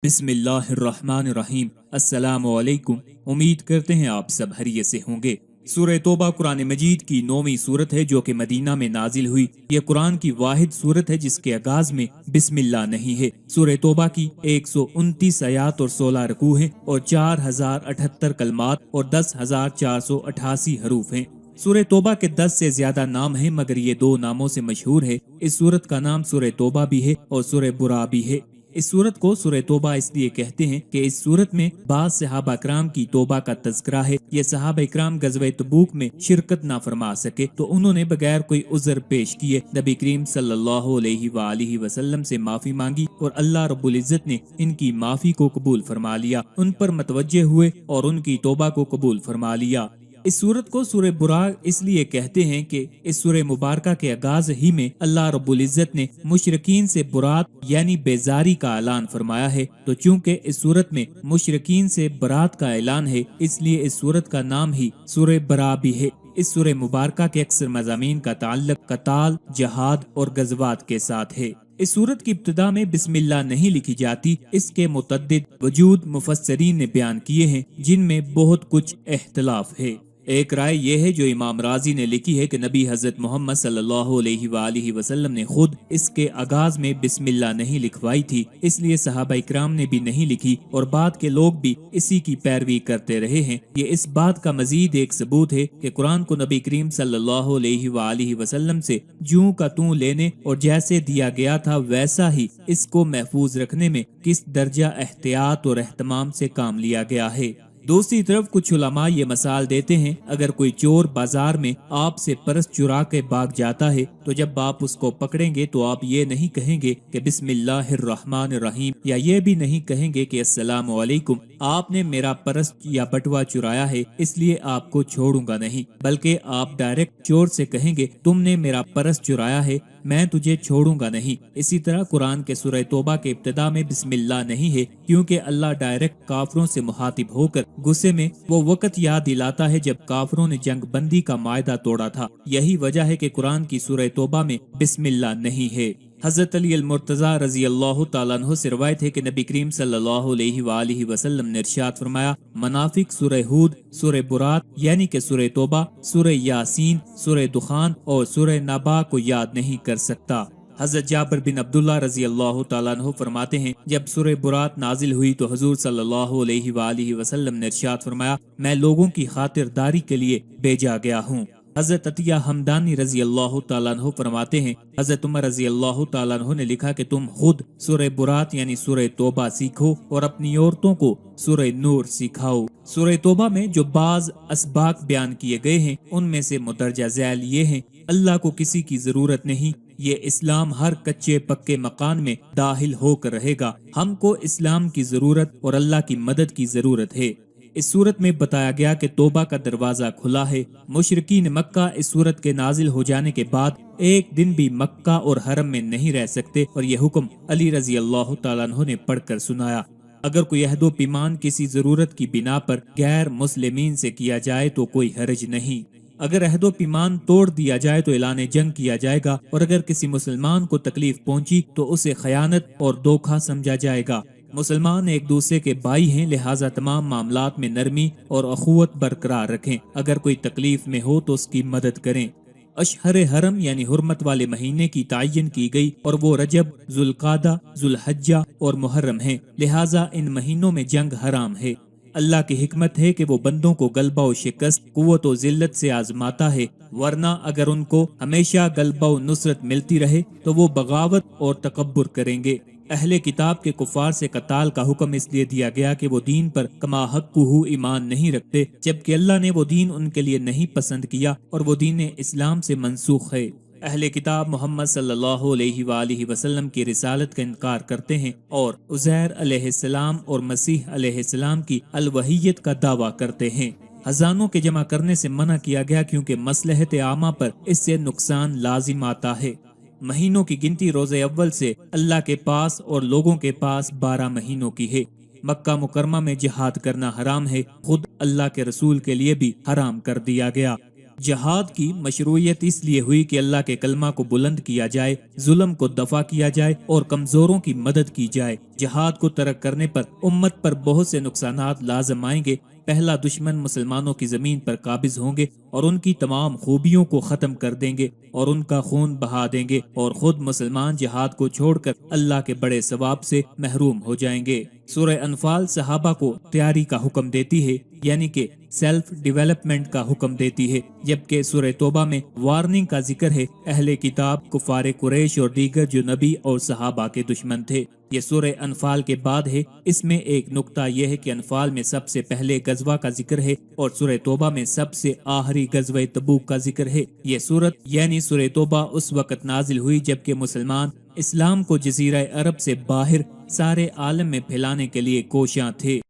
بسم اللہ الرحمن الرحیم۔ السلام علیکم۔ امید کرتے ہیں آپ سب خیریت سے ہوں گے۔ سورہ توبہ قرآن مجید کی 9ویں سورت ہے جو کہ مدینہ میں نازل ہوئی۔ یہ قرآن کی واحد سورت ہے جس کے آغاز میں بسم اللہ نہیں ہے۔ سورہ توبہ کی 129 آیات اور 16 رکوع ہیں اور 4078 کلمات اور 10,488 حروف ہیں۔ سورہ توبہ کے 10 سے زیادہ نام ہیں مگر یہ دو ناموں سے مشہور ہے۔ اس سورت کا نام سورہ توبہ بھی ہے اور سورہ برا بھی ہے۔ اس سورت کو سورہ توبہ اس لیے کہتے ہیں کہ اس سورت میں بعض صحابہ کرام کی توبہ کا تذکرہ ہے۔ یہ صحابہ کرام غزوہ تبوک میں شرکت نہ فرما سکے تو انہوں نے بغیر کوئی عذر پیش کیے نبی کریم صلی اللہ علیہ وآلہ وسلم سے معافی مانگی اور اللہ رب العزت نے ان کی معافی کو قبول فرما لیا، ان پر متوجہ ہوئے اور ان کی توبہ کو قبول فرما لیا۔ اس سورت کو سورہ برا اس لیے کہتے ہیں کہ اس سورہ مبارکہ کے آغاز ہی میں اللہ رب العزت نے مشرکین سے برات یعنی بیزاری کا اعلان فرمایا ہے، تو چونکہ اس سورت میں مشرکین سے برات کا اعلان ہے اس لیے اس سورت کا نام ہی سورہ برا بھی ہے۔ اس سورہ مبارکہ کے اکثر مضامین کا تعلق قتال، جہاد اور غزوات کے ساتھ ہے۔ اس سورت کی ابتدا میں بسم اللہ نہیں لکھی جاتی، اس کے متعدد وجود مفسرین نے بیان کیے ہیں جن میں بہت کچھ اختلاف ہے۔ ایک رائے یہ ہے جو امام رازی نے لکھی ہے کہ نبی حضرت محمد صلی اللہ علیہ وآلہ وسلم نے خود اس کے آغاز میں بسم اللہ نہیں لکھوائی تھی، اس لیے صحابہ اکرام نے بھی نہیں لکھی اور بعد کے لوگ بھی اسی کی پیروی کرتے رہے ہیں۔ یہ اس بات کا مزید ایک ثبوت ہے کہ قرآن کو نبی کریم صلی اللہ علیہ وآلہ وسلم سے جوں کا توں لینے اور جیسے دیا گیا تھا ویسا ہی اس کو محفوظ رکھنے میں کس درجہ احتیاط اور اہتمام سے کام لیا گیا ہے۔ دوسری طرف کچھ علماء یہ مثال دیتے ہیں اگر کوئی چور بازار میں آپ سے پرس چرا کے بھاگ جاتا ہے تو جب آپ اس کو پکڑیں گے تو آپ یہ نہیں کہیں گے کہ بسم اللہ الرحمن الرحیم، یا یہ بھی نہیں کہیں گے کہ السلام علیکم، آپ نے میرا پرس یا بٹوا چرایا ہے اس لیے آپ کو چھوڑوں گا نہیں، بلکہ آپ ڈائریکٹ چور سے کہیں گے تم نے میرا پرس چرایا ہے، میں تجھے چھوڑوں گا نہیں۔ اسی طرح قرآن کے سورہ توبہ کے ابتدا میں بسم اللہ نہیں ہے کیونکہ اللہ ڈائریکٹ کافروں سے مخاطب ہو کر غصے میں وہ وقت یاد دلاتا ہے جب کافروں نے جنگ بندی کا معاہدہ توڑا تھا۔ یہی وجہ ہے کہ قرآن کی سورہ توبہ میں بسم اللہ نہیں ہے۔ حضرت علی المرتضیٰ رضی اللہ تعالیٰ عنہ سے روایت ہے کہ نبی کریم صلی اللہ علیہ وآلہ وسلم نے ارشاد فرمایا، منافق سورہ ہود، سورہ برات یعنی کہ سورہ توبہ، سورہ یاسین، سورہ دخان اور سورہ نبا کو یاد نہیں کر سکتا۔ حضرت جابر بن عبداللہ رضی اللہ تعالیٰ عنہ فرماتے ہیں جب سورہ برات نازل ہوئی تو حضور صلی اللہ علیہ وآلہ وسلم نے ارشاد فرمایا، میں لوگوں کی خاطرداری کے لیے بھیجا گیا ہوں۔ حضرت عطیہ حمدانی رضی اللہ تعالیٰ عنہ فرماتے ہیں حضرت عمر رضی اللہ تعالیٰ عنہ نے لکھا کہ تم خود سورہ برات یعنی سورہ توبہ سیکھو اور اپنی عورتوں کو سورہ نور سکھاؤ۔ سورہ توبہ میں جو بعض اسباق بیان کیے گئے ہیں ان میں سے مدرجہ ذیل یہ ہیں، اللہ کو کسی کی ضرورت نہیں، یہ اسلام ہر کچے پکے مکان میں داخل ہو کر رہے گا، ہم کو اسلام کی ضرورت اور اللہ کی مدد کی ضرورت ہے۔ اس صورت میں بتایا گیا کہ توبہ کا دروازہ کھلا ہے۔ مشرکین مکہ اس صورت کے نازل ہو جانے کے بعد ایک دن بھی مکہ اور حرم میں نہیں رہ سکتے اور یہ حکم علی رضی اللہ تعالیٰ عنہ نے پڑھ کر سنایا۔ اگر کوئی عہد و پیمان کسی ضرورت کی بنا پر غیر مسلمین سے کیا جائے تو کوئی حرج نہیں۔ اگر عہد و پیمان توڑ دیا جائے تو اعلان جنگ کیا جائے گا اور اگر کسی مسلمان کو تکلیف پہنچی تو اسے خیانت اور دھوکہ سمجھا جائے گا۔ مسلمان ایک دوسرے کے بھائی ہیں لہٰذا تمام معاملات میں نرمی اور اخوت برقرار رکھیں، اگر کوئی تکلیف میں ہو تو اس کی مدد کریں۔ اشہر حرم یعنی حرمت والے مہینے کی تعین کی گئی اور وہ رجب، ذوالقعدہ، ذوالحجہ اور محرم ہیں، لہٰذا ان مہینوں میں جنگ حرام ہے۔ اللہ کی حکمت ہے کہ وہ بندوں کو غلبہ و شکست، قوت و ذلت سے آزماتا ہے، ورنہ اگر ان کو ہمیشہ غلبہ و نصرت ملتی رہے تو وہ بغاوت اور تکبر کریں گے۔ اہل کتاب کے کفار سے قتال کا حکم اس لیے دیا گیا کہ وہ دین پر کما حقہ ایمان نہیں رکھتے، جبکہ اللہ نے وہ دین ان کے لیے نہیں پسند کیا اور وہ دین اسلام سے منسوخ ہے۔ اہل کتاب محمد صلی اللہ علیہ وآلہ وسلم کی رسالت کا انکار کرتے ہیں اور عزیر علیہ السلام اور مسیح علیہ السلام کی الوہیت کا دعویٰ کرتے ہیں۔ خزانوں کے جمع کرنے سے منع کیا گیا کیونکہ مصلحت عامہ پر اس سے نقصان لازم آتا ہے۔ مہینوں کی گنتی روز اول سے اللہ کے پاس اور لوگوں کے پاس 12 مہینوں کی ہے۔ مکہ مکرمہ میں جہاد کرنا حرام ہے، خود اللہ کے رسول کے لیے بھی حرام کر دیا گیا۔ جہاد کی مشروعیت اس لیے ہوئی کہ اللہ کے کلمہ کو بلند کیا جائے، ظلم کو دفع کیا جائے اور کمزوروں کی مدد کی جائے۔ جہاد کو ترک کرنے پر امت پر بہت سے نقصانات لازم آئیں گے۔ پہلا، دشمن مسلمانوں کی زمین پر قابض ہوں گے اور ان کی تمام خوبیوں کو ختم کر دیں گے اور ان کا خون بہا دیں گے، اور خود مسلمان جہاد کو چھوڑ کر اللہ کے بڑے ثواب سے محروم ہو جائیں گے۔ سورہ انفال صحابہ کو تیاری کا حکم دیتی ہے، یعنی کہ سیلف ڈیولپمنٹ کا حکم دیتی ہے، جبکہ سورہ توبہ میں وارننگ کا ذکر ہے اہل کتاب، کفار قریش اور دیگر جو نبی اور صحابہ کے دشمن تھے۔ یہ سورہ انفال کے بعد ہے۔ اس میں ایک نقطہ یہ ہے کہ انفال میں سب سے پہلے غزوہ کا ذکر ہے اور سورہ توبہ میں سب سے آخری غزوہ تبوک کا ذکر ہے۔ یہ سورت یعنی سورہ توبہ اس وقت نازل ہوئی جبکہ مسلمان اسلام کو جزیرہ عرب سے باہر سارے عالم میں پھیلانے کے لیے کوشاں تھے۔